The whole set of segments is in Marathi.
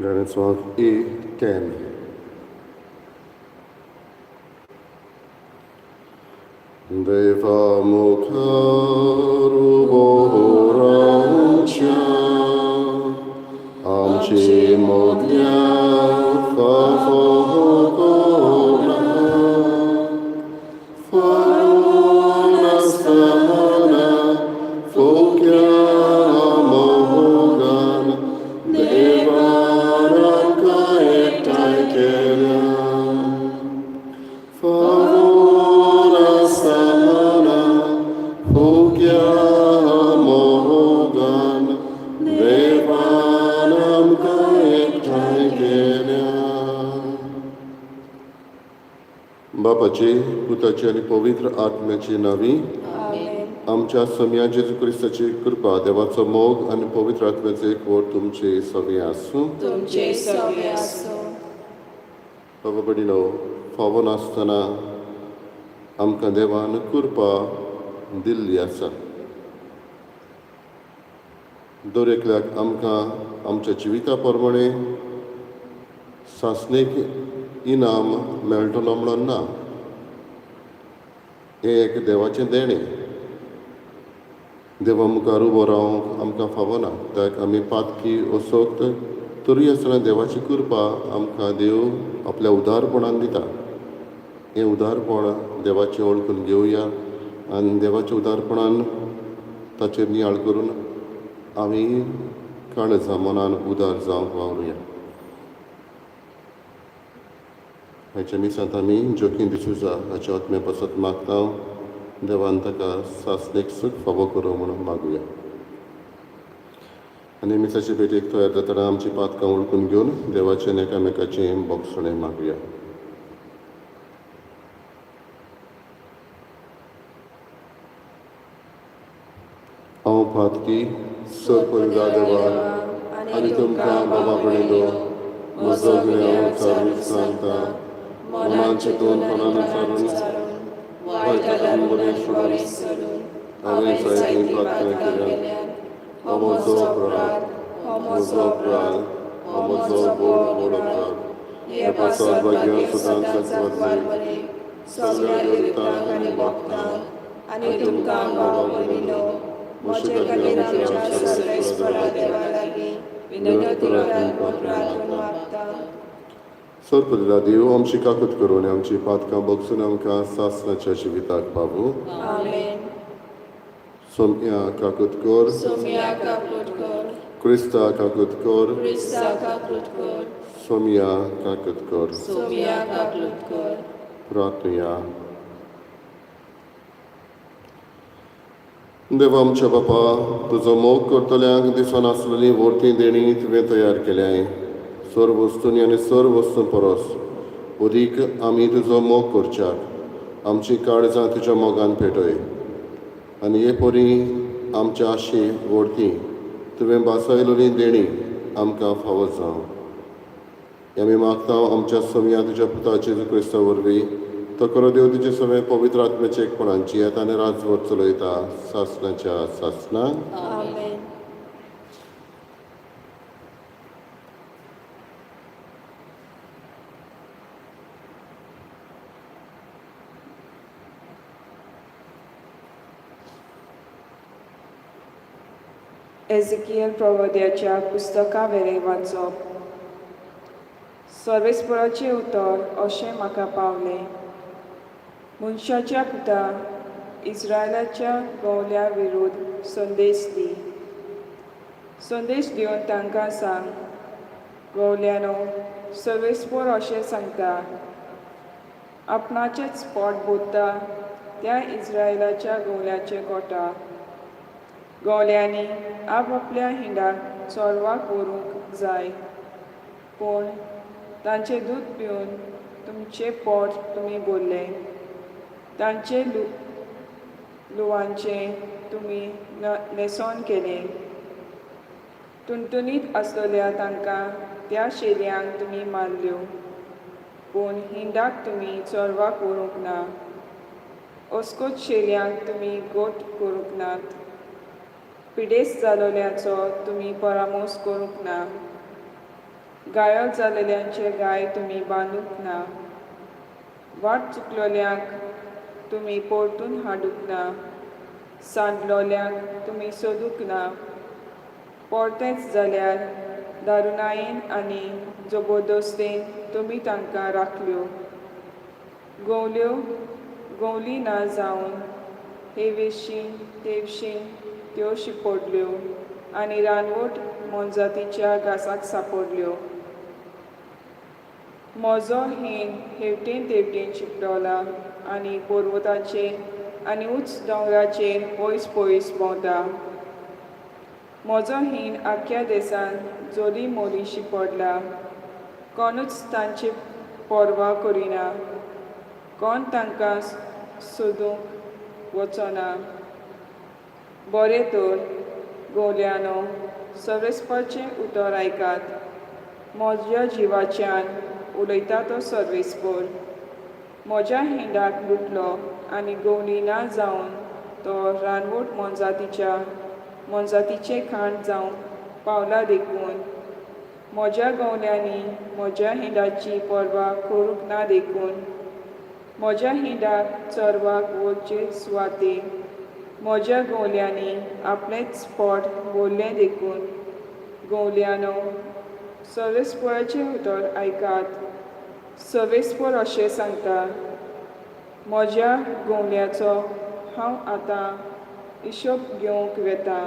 Renaissance E10. Deva mukharu borancha amchi modya favogona faruna samana fokya mohogana devara kaetakela favuna samana fokya mohogana devanam kaetakela. बापाचे पुताची आणि पवित्र आत्म्याची नावी आमच्या सम्या जेजू क्रिस्ताची कृपा देवाचो मोग आणि पवित्र आत्म्याचे एकवट तुमचे सगळे आसूं. बाबा बडिनो फावो नासतना आमकां देवान कृपा दिल्ली आसा. दर एकल्याक आमकां आमच्या जिविता प्रमाणे सासणेक इनाम मेळटलो म्हणून ना. हें एक देवाचें देणें. देवा मुखार उबो रावंक आमकां फावो ना. त्याक आमी पातकी वसोंक तरी आसतना देवाची कृपा आमकां देव आपल्या उदारपणान दिता. हें उदारपण देवाचें वळखून घेवया आनी देवाच्या उदारपणान ताचेर नियाळ करून आमी काळजां मनान उदार जावंक वावरुया. ह्याच्या मिसांत आमी जोखीम दिसूजा हाचे आत्म्या पासत मागता. देवान ताका सासणेक सूख फावो करूं म्हणून मागुया. आनी मिसाचे भेटेक तयार जातना आमची पातकां वळखून घेवन देवाचें एकामेकाचें बोगसणें मागुया. हांव पातकी सरपंचा देवा आनी तुमकां बाबा बणिलो म्हजो गुन्यांव चालून सांगता. मनान चिंतून मनान विचारून वायटांतल्यान बरें सोडून हांवें जायतीं प्रार्थना केल्यात. हो म्हजो अपराध, हो म्हजो व्हड अपराध. हे पासत भाग्य सुदांत जातले सगळ्या देवतांक आनी भक्तांक आनी तुमकां बाबा बणिलो म्हजे खातीर आमच्या सर्वेस्परा देवा लागीं विनंती प्रार्थना मागता. सरपंचा देव आमची काकूत करून आमची पातकां बगसून आमकां सासणाच्या जिविताक पावू. सोम्या काकूत कर, क्रिस्ता काकूत कर, सोम्या काकूत कर. प्रार्थया. देवा आमच्या बापा, तुजो मोग करतल्यांक दिसून आसलेली वर्ती देणी तुवें तयार केल्याय. सर्व वस्तूंनी आनी सर्व वस्तूं परस अदीक आमी तुजो मोग करच्याक आमची काळजां तुज्या मोगान पेटय. आनी हे परी आमच्या आशे वर्ती तुवें बासयलेली देणी आमकां फावो जावं. आमी मागता आमच्या सम्या तुज्या पुता जेजू क्रिस्ता वरवीं तो करो देव तुजे सगळे पवित्र आत्म्याचे एकपणांची येता आनी राजवट चलयता सासणाच्या सासणान. एझेकियल प्रवाद्याच्या पुस्तका वेरें वाचप. सर्वेस्पराचें उतर अशें म्हाका पावलें. मनशाच्या पुता इस्रायलाच्या गोवल्या विरोध संदेश दी. संदेश दिवन तांकां सांग, गोवल्यानो, सर्वेस्पर अशें सांगता, आपणाचेच पोट भरता त्या इस्रायलाच्या गोवल्याचे गोठा. गोवल्यांनी आपल्या हिंडाक चोरवाक व्हरूंक जाय, पूण तांचें दूद पिवन तुमचें पोट तुमी भरलें. तांचे लुवांचें तुमी नेसोन केलें. टुणटुणीत आसलेल्या तांकां त्या शेल्यांक तुमी मारल्यो, पूण हिंडाक तुमी चोरवाक व्हरूंक ना. अस्कोच शेल्यांक तुमी गोठ करूंक नात. पिडेस्त जालोल्याचो तुमी परामोस करूंक ना. गायो जालेल्यांचे गाय तुमी बांदूंक ना. वाट चुकलोल्यांक तुमी परतून हाडूंक ना. सांडलोल्यांक तुमी सोदूंक ना. परतेंच जाल्यार दारुणायेन आनी जबरदस्तेन तुमी तांकां राखल्यो. गवली ना जावन तेवशीन त्यो शिपडल्यो आनी रानवट मोनजातीच्या घासाक सांपडल्यो. म्हजो हेण हेवटेन तेवटेन शिंपडला आनी पर्वताचेर आनी उंच दोंगराचेर पयस पयस भोंवता. म्हजो हेण आख्या देसान जोली मोली शिंपडला. कोणूच तांची पर्वा करिना. कोण तांकां सोदूंक वचना. बरें तर, गवल्यांनो, सर्वेस्पराचें उतर आयकात. म्हज्या जिवाच्यान उलयता तो सर्वेस्पर. म्हज्या हेंडाक लुटलो आनी गवली ना जावन तो रानवट मोनजातीचे खाण जावंक पावला देखून. म्हज्या गवल्यांनी म्हज्या हेंडाची पर्वा करूंक ना देखून. म्हज्या हेंडाक चरवाक वचचे सुवातेर म्हज्या गवल्यांनी आपलेंच पोट भरलें देखून. गवल्यांनो, सर्वेस्पराचें उतर आयकात. सर्वेस्पर अशें सांगता, म्हज्या गवल्यांचो हांव आतां हिशोब घेवंक वेता.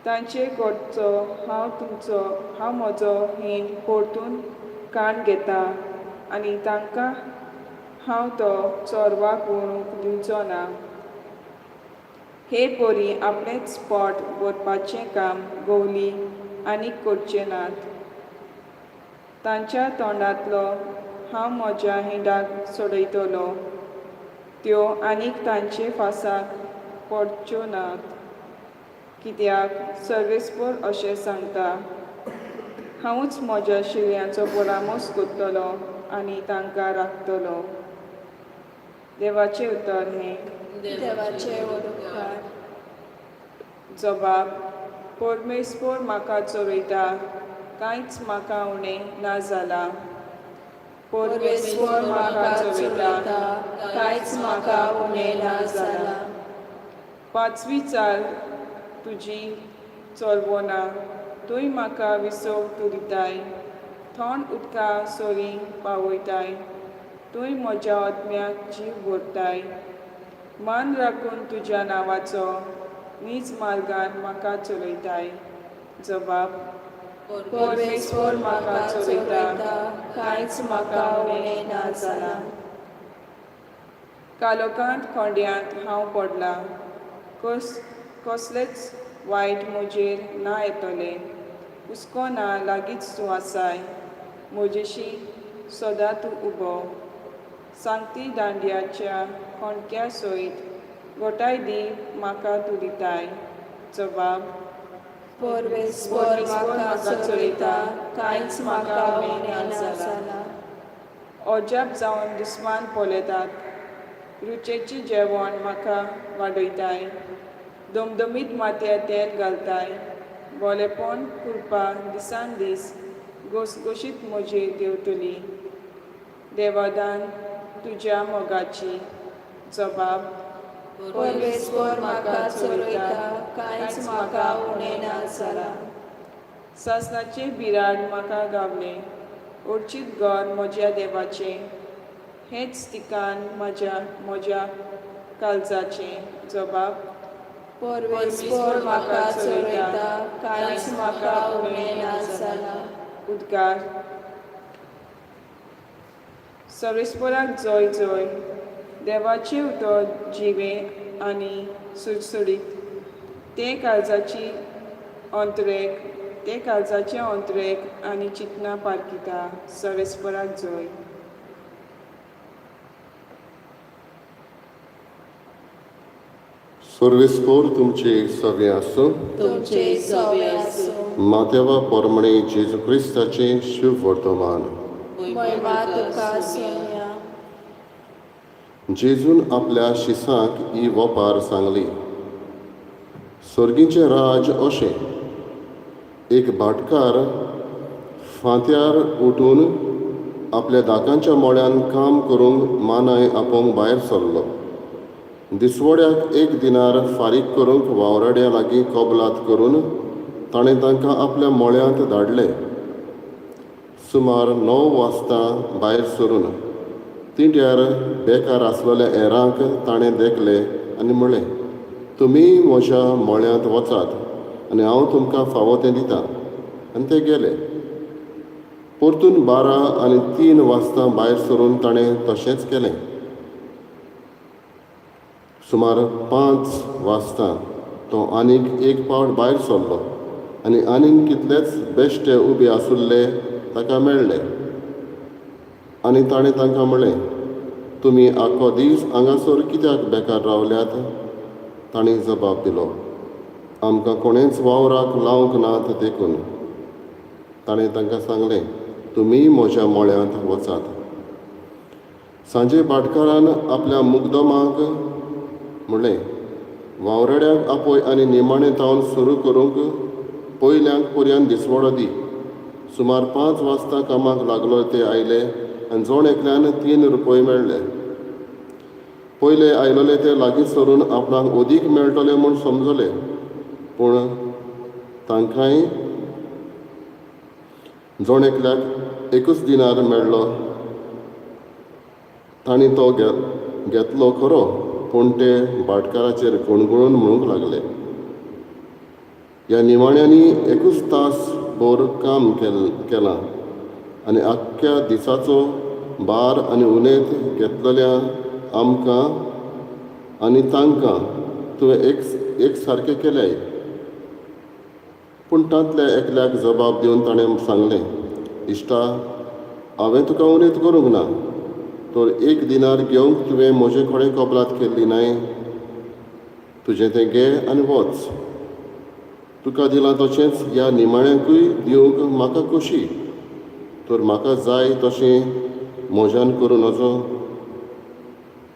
तांचे कडचो हांव म्हजो हेण परतून काण घेतां आनी तांकां हांव तो चोरवाक व्हरूंक दिवचो ना. हे परी आपलेंच पोट भरपाचें काम गवली आनीक करचे नात. तांच्या तोंडांतलो हांव म्हज्या हेंडाक सोडयतलों. त्यो आनीक तांचे फासाक पडच्यो नात. कित्याक सर्वेस्पर अशें सांगता, हांवूच म्हज्या शिरयांचो परामोस करतलों आनी तांकां राखतलों. देवाचें उतर हें. देवाचे वडोवकार. जबाब. परमेस्पर म्हाका चोरयता, कांयच म्हाका उणें ना जालां. परमेस्पर म्हाका चोरयता, कांयच म्हाका उणें ना जालां. पांचवी चाल तुजी चोरवो ना. तुय म्हाका विसव तुरिताय. थोंड उदका सोरी पावयताय. तुय म्हज्या आत्म्याक जीव भरताय. मान राखून तुज्या नांवाचो नीज मार्गान म्हाका चलयताय. जबाब. परमेस्पर म्हाका चलयता, कांयच म्हाका उणें ना जालां. कालोखांत खोंड्यांत हांव पडलां. कसलेच वायट म्हजेर ना येतलें. हुस्को ना लागींच तूं आसाय. म्हजेशी सदां तूं उबो. सांगती दांड्याच्या खोणक्या सयत गोठाय दी म्हाका तूं दिताय. जबाब. परमेस्पर म्हाका चोरयता, कांयच म्हाका उणें ना जालां. अजाप जावन दुस्मान पोलेतात. रुचेचें जेवण म्हाका वाडयताय. दमदमीत माथ्यार तेल घालताय. भोलेपण कुरपा दिसान दीस घसघशीत म्हजेर देंवतली. देवादान तुज्या मोगाची. जबाब. परमेस्पर म्हाका चोरयता, कांयच म्हाका उणें ना जालां. सासणाचें बिराड म्हाका गावलें. उर्चीत घर म्हज्या देवाचें. हेंच ठिकाण म्हज्या काळजाचें. जबाब. परमेस्पर म्हाका चोरयता, कांयच म्हाका उणें ना जालां. उद्गार. सर्वेस्पराक जय जय. देवाचें उतर जिवें आनी सुडसुडीत. तें काळजाचे अंतरेक आनी चिंतनां पारखिता. सर्वेस्पराक जय. सर्वेस्पर तुमचे सवे आसूं. तुमचे सवे आसूं. माथेवा पोरमणे जेजू क्रिस्ताचें शुभ वर्तमान. महिमा तुका सोन्या. जेजून आपल्या शिसांक ही वोपार सांगली. सर्गीचें राज अशें. एक भाटकार फांत्यार उठून आपल्या दाकांच्या मोळ्यान काम करूंक मानाय आपोवंक भायर सरलो. दिसवड्याक 1 दिनार फारीक करूंक वावराड्या लागीं कबलात करून ताणें तांकां आपल्या मोळ्यांत धाडले. सुमार 9 वाजता भायर सरून तिंट्यार बेकार आसलेल्या हेरांक ताणें देखले आनी म्हणलें, तुमी म्हज्या मोळ्यांत वचात आनी हांव तुमकां फावो तें दितां. आनी ते गेले. परतून 12 आनी 3 वाजता भायर सरून ताणें तशेंच केलें. सुमार 5 वाजता तो आनीक एक पावट भायर सरलो आनी आनीक कितलेच बेश्टे उबे आसुल्ले ताका मेळ्ळे. आनी ताणें तांकां म्हणलें, तुमी आख्खो दीस हांगासर कित्याक बेकार रावल्यात? तांणी जबाब दिलो, आमकां कोणेंच वावराक लावंक नात देखून. ताणें तांकां सांगलें, तुमी म्हज्या मोळ्यांत वचात. सांजे भाटकारान आपल्या मुगदोमाक म्हणलें, वावराड्याक आपय आनी निमाणें तावन सुरू करूंक पयल्यांक पर्यंत दिसवडो दी. सुमार 5 वाजता कामाक लागलो ते आयले आनी जोण एकल्यान 3 रुपये मेळ्ळे. पयले आयलोले ते लागीं सरून आपणाक अदीक मेळटले म्हूण समजले, पूण तांकांय जोण एकल्याक 1 दिनार मेळ्ळो. तांणी तो घेतलो खरो, पूण ते भाटकाराचेर गुणगुणून म्हणूंक लागले, ह्या निमाण्यांनी 1 तास भर काम केलां आनी आख्ख्या दिसाचो भार आनी उणेत घेतलेल्या आमकां आनी तांकां तुवें एक सारकें केल्याय. पूण तांतल्या एकल्याक जबाब दिवन ताणें सांगलें, इश्टा, हांवें तुका उणेत करूंक ना, तर 1 दिनार घेवंक तुवें म्हजे कडेन कबलात केल्ली नाय. तुजें तें घे आनी वच. तुका दिलां तशेंच ह्या निमाण्यांकूय दिवंक म्हाका खोशी. तर म्हाका जाय तशें म्हज्यान करूं नजो.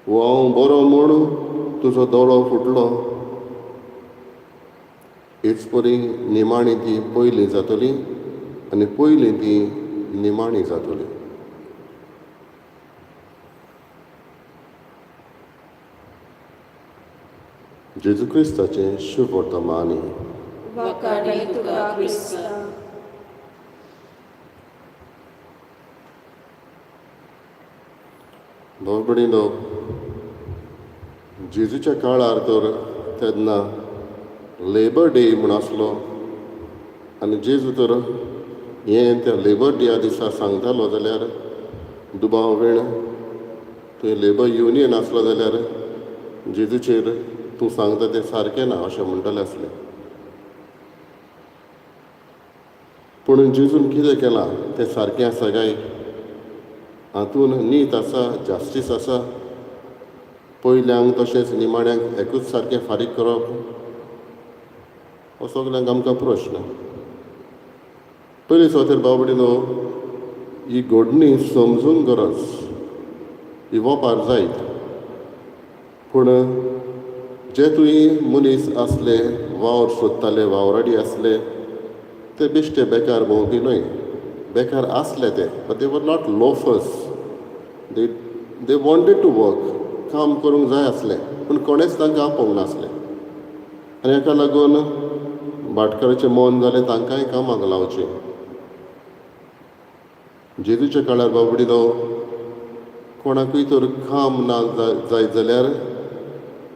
वो हांव बरो म्हूण तुजो दोळो फुटलो. हेच परी निमाणी ती पयलीं जातली आनी पयलीं ती निमाणी जातली. जेजू क्रिस्ताचें शुभ वर्तमानी. वखाणी तुका क्रिस्ता. भाव भयणीनो, जेजूच्या काळार तर तेन्ना लेबर डे म्हूण आसलो आनी जेजू तर हें त्या लेबर डेया दिसा सांगतालो जाल्यार दुबाव वेळ थंय लेबर युनियन आसलो जाल्यार जेजूचेर तूं सांगता तें सारकें ना अशें म्हणटालें आसलें. पूण जेजून कितें केलां तें सारकें आसा काय? हातून नीत आसा, जास्तीस आसा? पयल्यांक तशेंच निमाण्यांक एकूच सारकें फारीक करप? हो सगल्यांक आमकां प्रश्न. पयलीं सुवातेर भाव भयणीनो, ही घडणी समजूंक गरज, ही वोपार जायत. पूण जे तुयी मनीस आसले, वावर सोदताले, वावराडी आसले, ते बेश्टे बेकार भोंवपी न्हय. बेकार आसले ते, but they were not loafers. They wanted to work. काम करूंक जाय आसलें, पूण कोणेंच तांकां आपोवंक नासलें. आनी हाका लागून भाटकाराचें मन जालें तांकांय कामाक लावचें. जेजूच्या काळार भाव भयणीनो, कोणाकूय तर काम ना जायत जाल्यार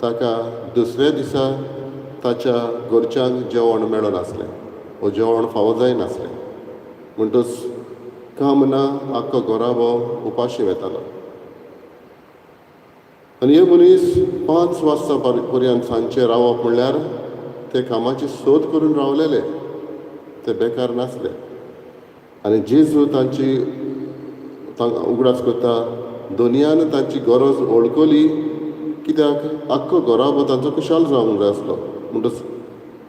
ताका दुसऱ्या दिसा ताच्या घरच्यांक जेवण मेळनासलें, वो जेवण फावो जायनासलें. म्हणटच काम ना, आख्खो घोराबो उपाशी वेतालो. आनी हे मनीस 5 वाजता पर्यंत सांजचे रावप म्हणल्यार ते कामाची सोद करून रावलेले, ते बेकार नासले. आनी जेजू तांची उगडास करता, दुनियान तांची गरज वळखली, कित्याक आख्खो घोराबो तांचो कुशाल जावंक जाय आसलो. म्हणटच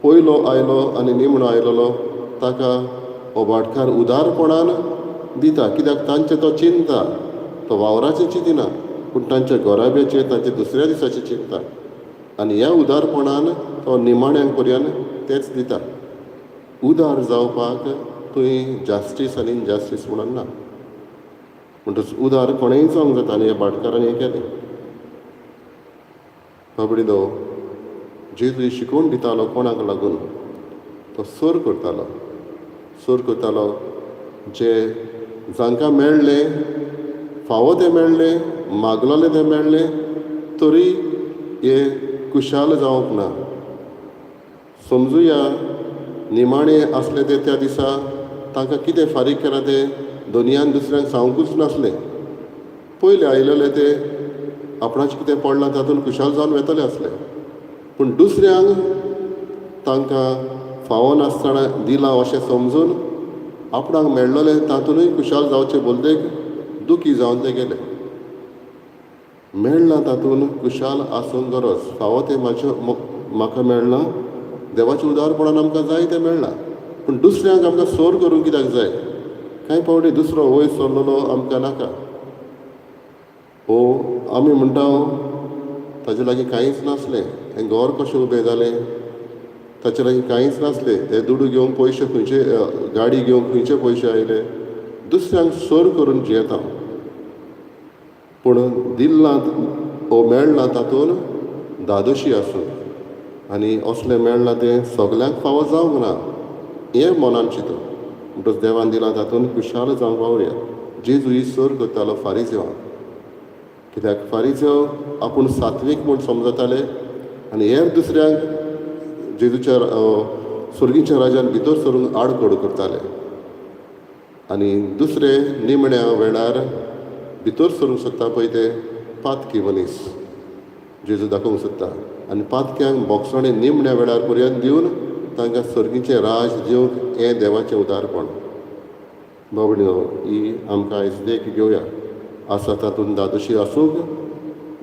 पयलो आयलो आनी निमणो आयलोलो ताका हो भाटकार उदारपणान दिता, कित्याक तांचे तो चिंता. तो वावराचें चिंतिना, पूण तांच्या घोराब्याचेर, तांच्या दुसऱ्या दिसाचें चिंतता. आनी ह्या उदारपणान तो निमाण्यांक पर्यंत तेंच दिता. उदार जावपाक तुवें जास्टीस आनी इनजास्टीस म्हणून ना. म्हणटच उदार कोणेंय जावंक जाता आनी ह्या भाटकारान हें केलें. बाबडीनो, जेजू शिकोवन दितालो कोणाक लागून? तो सोर करतालो. जे जांकां मेळ्ळें, फावो तें मेळ्ळें, मागलोलें तें मेळ्ळें, तरी हे खुशाल जावंक ना. समजुया निमाणें आसलें तें त्या दिसा तांकां कितें फारीक केलां तें दुनियान दुसऱ्यांक सांगूंकूच नासलें. पयले आयलेले ते आपणाचें कितें पडलां तातूंत खुशाल जावन वेतले आसले. पूण दुसऱ्यांक तांकां फावो नासतना दिलां अशें समजून आपणाक मेळ्ळलें तातूंतय खुशाल जावचे बदलेक दुखी जावन ते गेले. मेळना तातूंत खुशाल आसूंक गरज. फावो तें म्हाका मेळना, देवाच्या उदारपणान आमकां जाय तें मेळना. पूण दुसऱ्यांक आमकां सोर करूंक कित्याक जाय? कांय फावटी दुसरो वयर सरलेलो आमकां नाका. आमी म्हणटा ताचे लागीं कांयच नासलें, हें घर कशें उबें जालें, ताचे लागीं कांयच नासलें, ते दुडू घेवंक पयशे खंयचे, गाडी घेवंक खंयचे पयशे आयले. दुसऱ्यांक सोर करून जियेता. पूण दिल्लां मेळना तातूंत दादोशी आसूं आनी असलें मेळना तें सगल्यांक फावो जावंक ना, हें मनान चिंतून म्हणटच देवान दिलां तातूंत खुशाल जावंक वावुरया. जेजू ही सोर करतालो फारिझेवांक. कित्याक फारिझेव आपूण सात्वीक म्हूण समजताले आनी हेर दुसऱ्यांक जेजूच्या सुर्गीच्या राज्यान भितर सरूंक आडखड करताले. आनी दुसरे निमण्या वेळार भितर सरूंक सोदता पळय ते पातकी मनीस जेजू दाखोवंक सोदता. आनी पातक्यांक बोगसणे निमण्या वेळार पर्यंत दिवन तांकां सर्गीचें राज दिवंक हें देवाचें उदारपण. बाबडीनो, ही आमकां आयज देख घेवया. आसा तातूंत दादोशी आसूंक,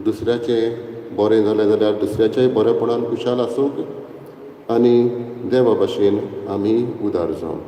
दुसऱ्याचें बरें जालें जाल्यार दुसऱ्याच्याय बरेपणान खुशाल आसूंक आनी देवा भाशेन आमी उदार जावं.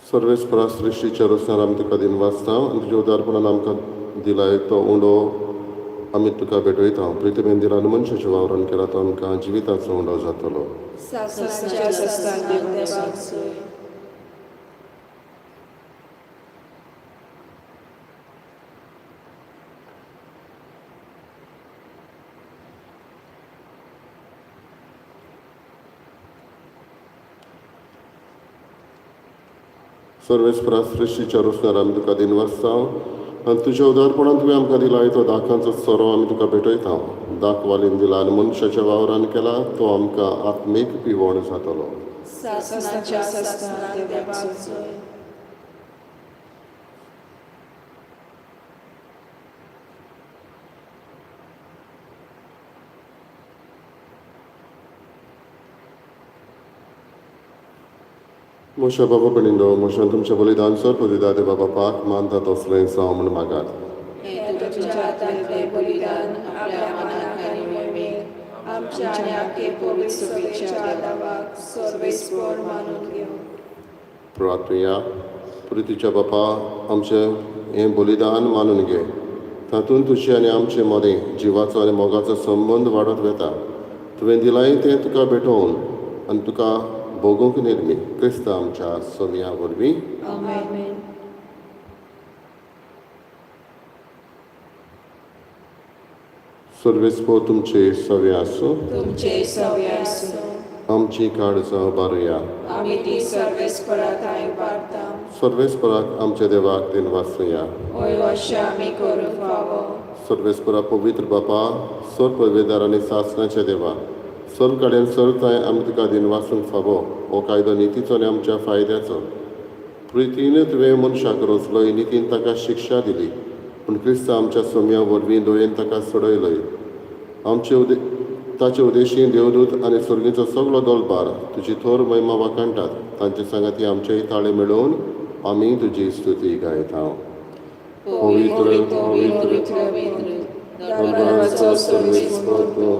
सर्वेस्परा सृश्टीच्या रचनार आमी तुका दिन वाचता आनी तुज्या उदारपणान आमकां दिलाय तो उंडो आमी तुका भेटयता. प्रितमेन दिलान मनशाच्या वावरान केला तो आमकां जिविताचो उंडो जातलो. सासणाच्या सस्तान देवाक सोय. सर्वेस्परा सृश्टीच्या रचनार आमी तुका दिन वाचता आनी तुज्या उदारपणान तुवें आमकां दिलाय तो दाखांचो सोरो आमी तुका भेटयता. दाख वालीन दिला आनी मनशाच्या वावरान केला तो आमकां आत्मीक पिवण जातलो. सासणाच्या सस्तान देवाक सोय. मोशा बाबा पडिंदो मोशान तुमच्या बलिदान सर्प दिता ते बाबा पाक मानता तसलें जावं म्हण मागात. हें तुज्या हातांतलें बलिदान आपल्या मनाक आनी मोहिमेक आमच्या आनी आख्खे पवित्र सभेच्या आदाराक सर्वेस्पर मानून घेवं. प्रार्थया. प्रितीच्या बापा, आमचें हें बलिदान मानून घे. तातूंत तुजें आनी आमचें मदें जिवाचो आनी मोगाचो संबंद वाडत वेता. तुवें दिलाय तें तुका भेटोवन आनी तुका भोगूंक निर्मी क्रिस्त आमच्या सोम्या वरवीं. आमेन. सर्वेस्पो तुमचे सवे आसूं. तुमचे सवे आसूं. आमची काळजां बारुया. आमी ती सर्वेस्पराक वारता. सर्वेस्पराक आमच्या देवाक दिन वाचुया. ओय अशें आमी करूंक फावो. सर्वेस्परा पवित्र बापा, सर पदवेदार आनी सासणाच्या देवा, सर कडेन सरताय आमी तुका दिन वाचूंक फावो. हो कायदो नितीचो आनी आमच्या फायद्याचो. प्रितीन तुवें मनशाक रचलोय, नितीन ताका शिक्षा दिली. पूण क्रिस्त आमच्या सोम्या वरवीं दोयेन ताका सोडयलय. आमचे ताचे उदेशी देवदूत आनी सर्गीचो सगळो दलबार तुजी थोर महिमा वाखाणटात. तांचे सांगाती आमचेय ताळे मेळोवन आमी तुजी स्तुती गायता. पवित्र पवित्र दलबाराचो सर्वेस्पर तूं,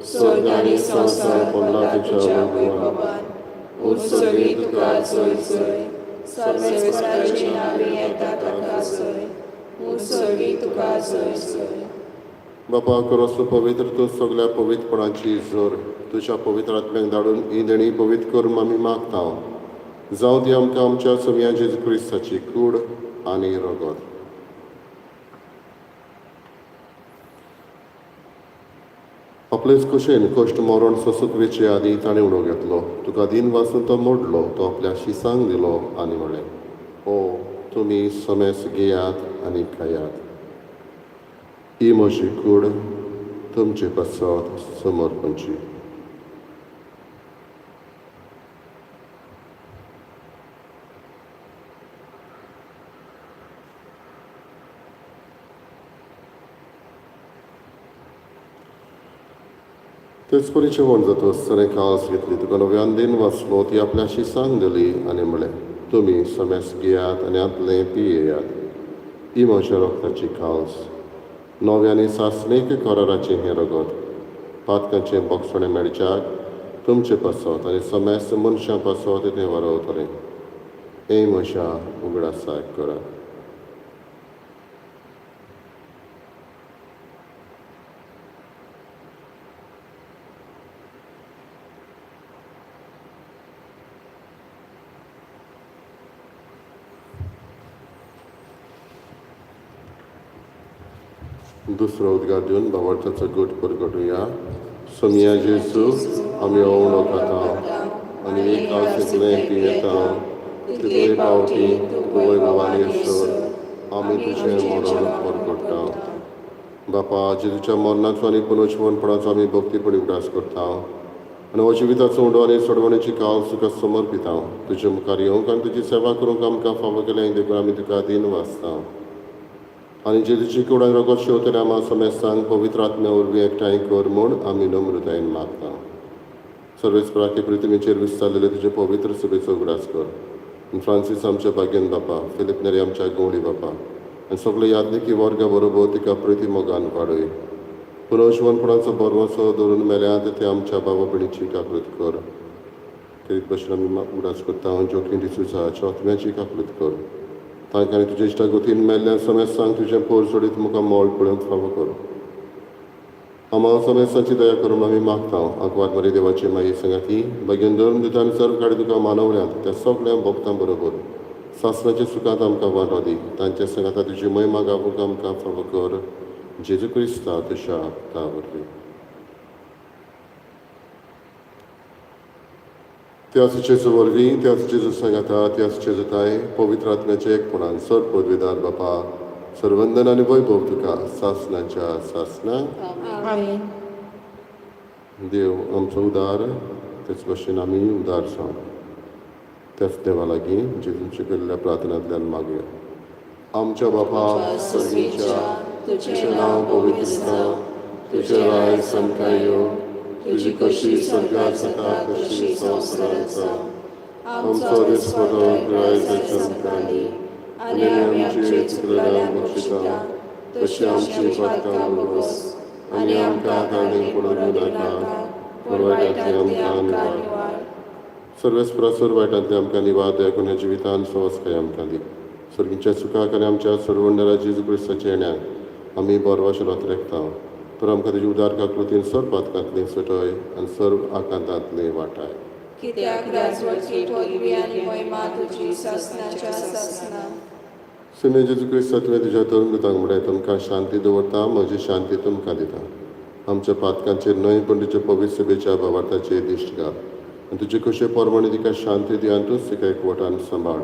स्वर्ग आनी संवसार पडला तुज्या वैभवान. उत्सवी तुका चोय चोय, सर्वेस्पराची नावी येता ताका चोय, उत्सवी तुका चोय चोय. बापा खरोच पवित्र तूं सगळ्या पवित्रपणाची जोर तुज्या पवित्र आत्म्याक धाडून ही देणी पवित्र करून आमी मागता. जावं ती आमकां आमच्या सोम्या जेजू क्रिस्ताची कूड आनी रगत. आपलेच कुशेन कश्ट मरण सोंसुकवेचे आदी ताणें उडो घेतलो. तुका दिन वाचून तो मोडलो, तो आपल्या शिसांक दिलो आनी म्हळें, ओ तुमी सोमेस घेयात आनी खायात. ही म्हजी कूड तुमचे पासत समर्पणची. तेच परीचे म्हण जातो आसतना काळस घेतली. तुका नव्यान दिन वाचलो, ती आपल्या शिसांक दिली आनी म्हळें, तुमी सोमेस घेयात आनी आतलें पियेयात. ही म्हज्या रगताची काळस, नव्यानी सासणेक कराराचें हें रगत. पातकांचें बोगसणें मेळच्याक तुमचे पासत आनी सोमेस मनशां पासत तें वारवतलें. हे म्हज्या उगडासाक करा. दुसरो उद्गार दिवन भावार्थाचो गोट परगटुया. सोम्या जेजू आमी ओवळो खाता आनी एक आळसेतलें पियेता. तुगे पावटी तूं वैभवानी असोर आमी तुजें मरण परगट्टा. बापा जेजूच्या मरणाचो आनी पुनर्जीवनपणाचो आमी भक्तीपणी उडास करता आनी हो जिविताचो उडो आनी सोडवणेची काळज तुका समर्पिता. तुजे मुखार येवंक आनी तुजी सेवा करूंक आमकां फावो केलें देखून आमी तुका दिन वाचता. आनी जेजूची कूड आनी रगत शेवतले आम्हा सोमेसांक पवित्र आत्म्या वरवीं एकठांय कर म्हूण आमी नम्रतायेन मागता. सर्वेस्पराके प्रितीमेचेर विस्तारलेले तुजे पवित्र सभेचो उगडास कर. फ्रांसीस आमच्या बागेन बापा, फिलिप नेरी आमच्या गवळी बापा आनी सगळे यादनिकी वर्गा बरोबर तिका प्रिती मोगान वाडय. पुनर्जीवनपणाचो बरवसो धरून मेल्यांत ते आमच्या भावा भयणीची काकूत कर. तेच भशेन आमी उगडास करता जोखी डिसूजाच्या आत्म्याची काकूत कर. तांकां आनी तुज्या इश्टा गोतीन मेल्ल्या सोमेसांक तुजें पोर सोडीत मुखार मोल पळोवंक फावो कर. आम्हा सोमेसांची दया करून आमी मागता. आंकवार मरे देवाची माई संगाती बेगीन धर्म दिता आनी सर्व काडी तुका मानवल्यांत त्या सगळ्या भक्तां बरोबर सासणाच्या सुखांत आमकां वांटो दी. तांचे संगाता तुजी महिमा गावूंक आमकां फावो कर. जेजू क्रिस्ता तुज्या भक्ता वरवीं. त्याच जेजू वरवीं, त्याच जेजू सांगाता, त्याच जेजूताय पवित्र आत्म्याच्या एकपणान सर पदवीदार बापा सर्वंदन आनी वैभव तुका सासणाच्या सासणाक. आमेन. देव आमचो उदार तेच भशेन आमी उदार जावं. त्याच देवा लागीं जेजूचे केल्ल्या प्रार्थनांतल्यान मागुया. आमच्या बापा सर्गीच्या, तुजें नांव पवित्र जावं, तुजें राय समकाय येवं, तुजी कशी स्वर्गांत जाता तशी संवसारांत जावं. आमचो दिसपतो आयज आमकां दी आनी आमचे चुकलेल्यांक बक्षिता तशी आमची पातकां बगस आनी आमकां काळजीक पडूंक नाका, पूण वायटांतल्यान आमकां निवार. सर्वेस्परासोर वायटांतल्यान आमकां निवार दया करून जिवितांत संवस्काय आमकां दी. सर्गीच्या सुखाक आनी आमच्या सर्वंडरा जेजू क्रिस्ताच्या येण्याक आमी बरवाशे रावता. तर आमकां तेजी उदार काकृतीन सर्व पातकांतली सटय आनी सर्व आकांतांतली वाटाय. कित्याक राजवटी पदवी आनी महिमा तुजी सासणाच्या सासणा. सुमे जेजू क्रिस्ता तुवें तुज्या तरुणतांक म्हणलें, तुमकां शांती दवरता, म्हजी शांती तुमकां दिता. आमच्या पातकांचेर न्हय पण तुजे पवित्र सभेच्या भावार्थाचेर दिश्ट घाल आनी तुजे कशे परमणे तिका शांती दी आनी तूंच तिका एकवटान सांबाळ.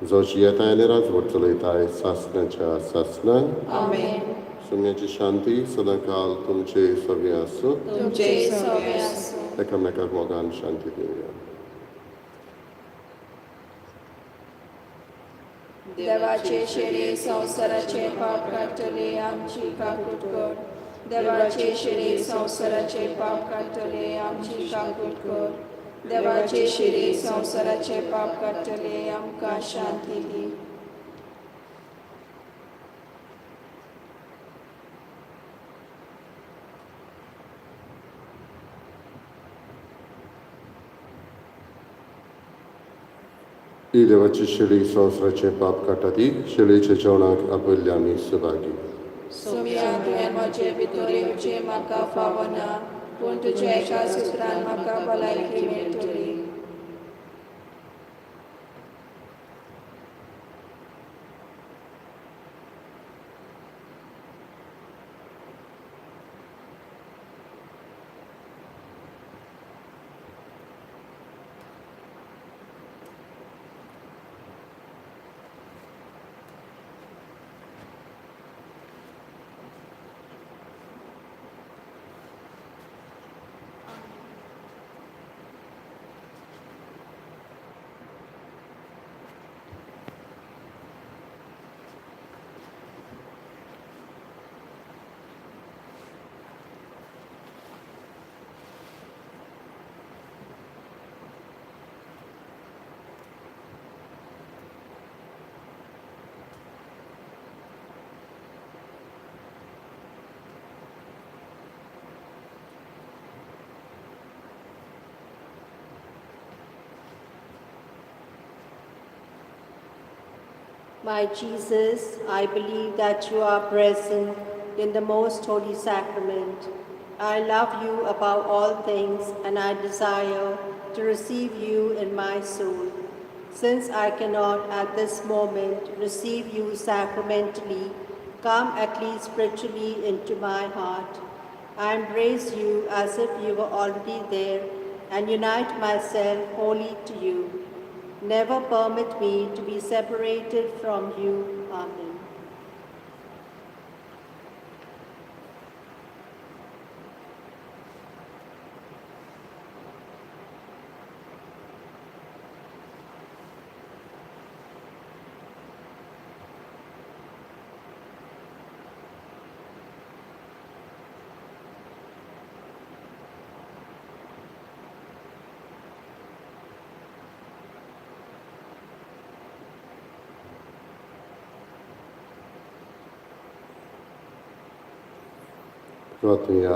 जो जियेताय आनी राजवट चलयताय सासणाच्या सासणाक. आमेन. सुम्याची शांती सदां काल तुमचे सगळे आसूं. तुमचे सगळे आसूं. एकामेकाक मोगान शांती दिवया. देवाचे शेळे संवसाराचे पाप काडटले आमची काकूट कर. देवाचे शिरे संसाराचे पाप काढतले आमची काकूट कर. देवाचे शिरे संसाराचे पाप काढतले आमकां शांती दी. ही देवाची शिडी संवसाराचे पाप काटाती शिडीच्या जेवणाक आपयल्ले आमी सुभागी. सोम्या तुवें म्हजे भितर येवचे म्हाका फावना, पूण तुज्या एका सुत्रान म्हाका भलायकी मेळटली. My Jesus, I believe that you are present in the most holy sacrament. I love you above all things and I desire to receive you in my soul. Since I cannot at this moment receive you sacramentally, come at least spiritually into my heart. I embrace you as if you were already there and unite myself wholly to you. Never permit me to be separated from you. Amen. Gratuluję.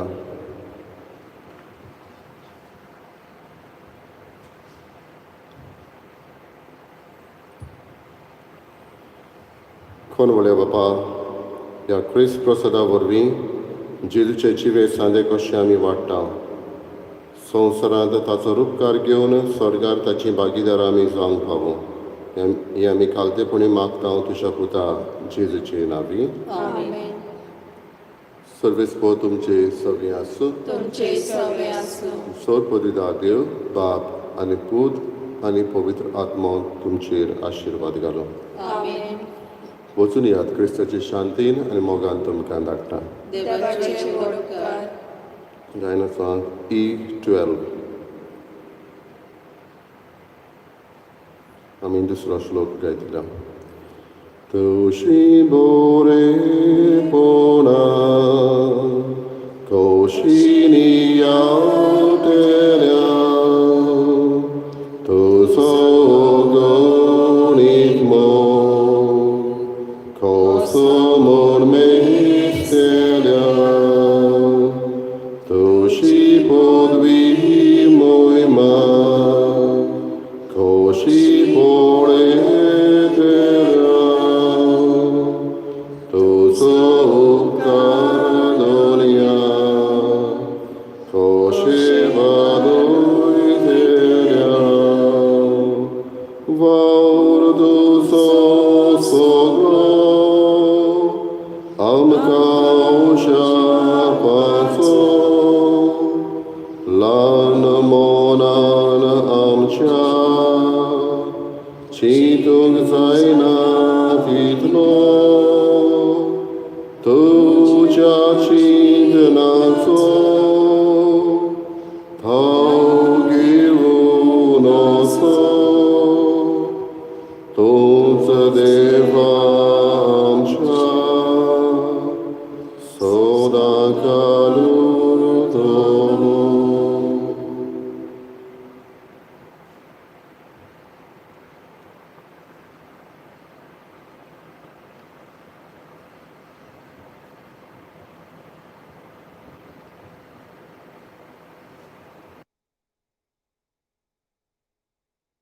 Kochany Papa, ह्या क्रिस्त प्रसादा वरवीं जेजूचे जिवे सांदे कशें आमी वाडटा. संवसारांत ताचो उपकार घेवन स्वर्गार ताची भागीदार आमी जावंक फावो. हें आमी खालतेपणी मागता तुज्या पुता जेजूचे नांवी. आमेन. सर्वेस्पो तुमचे सगळे आसूं. तुमचे सवे आसूं. सोरपदिदा देव बाप आनी पूत आनी पवित्र आत्मा तुमचेर आशिर्वाद घालो. आमेन. वचून यात क्रिस्ताची शांतीन आनी मोगान तुमकां धाडटा. देवाचे उपकार. गायना सॉंग E12. आमी दुसरो श्लोक गायतलो. तुशी बोरे पोना कौशिनी यावतेल्या तुझो गणित मो समोर मेस्तेल्या तुशी पदवी मोहिमा कशी पोळे तुझो उपकार दोनिया कशे वादोय तेल्या वावर तुझो सगळो आमकां शापाचो ल्हान मोनान आमच्या चिंतूंक जायना तितलो तूं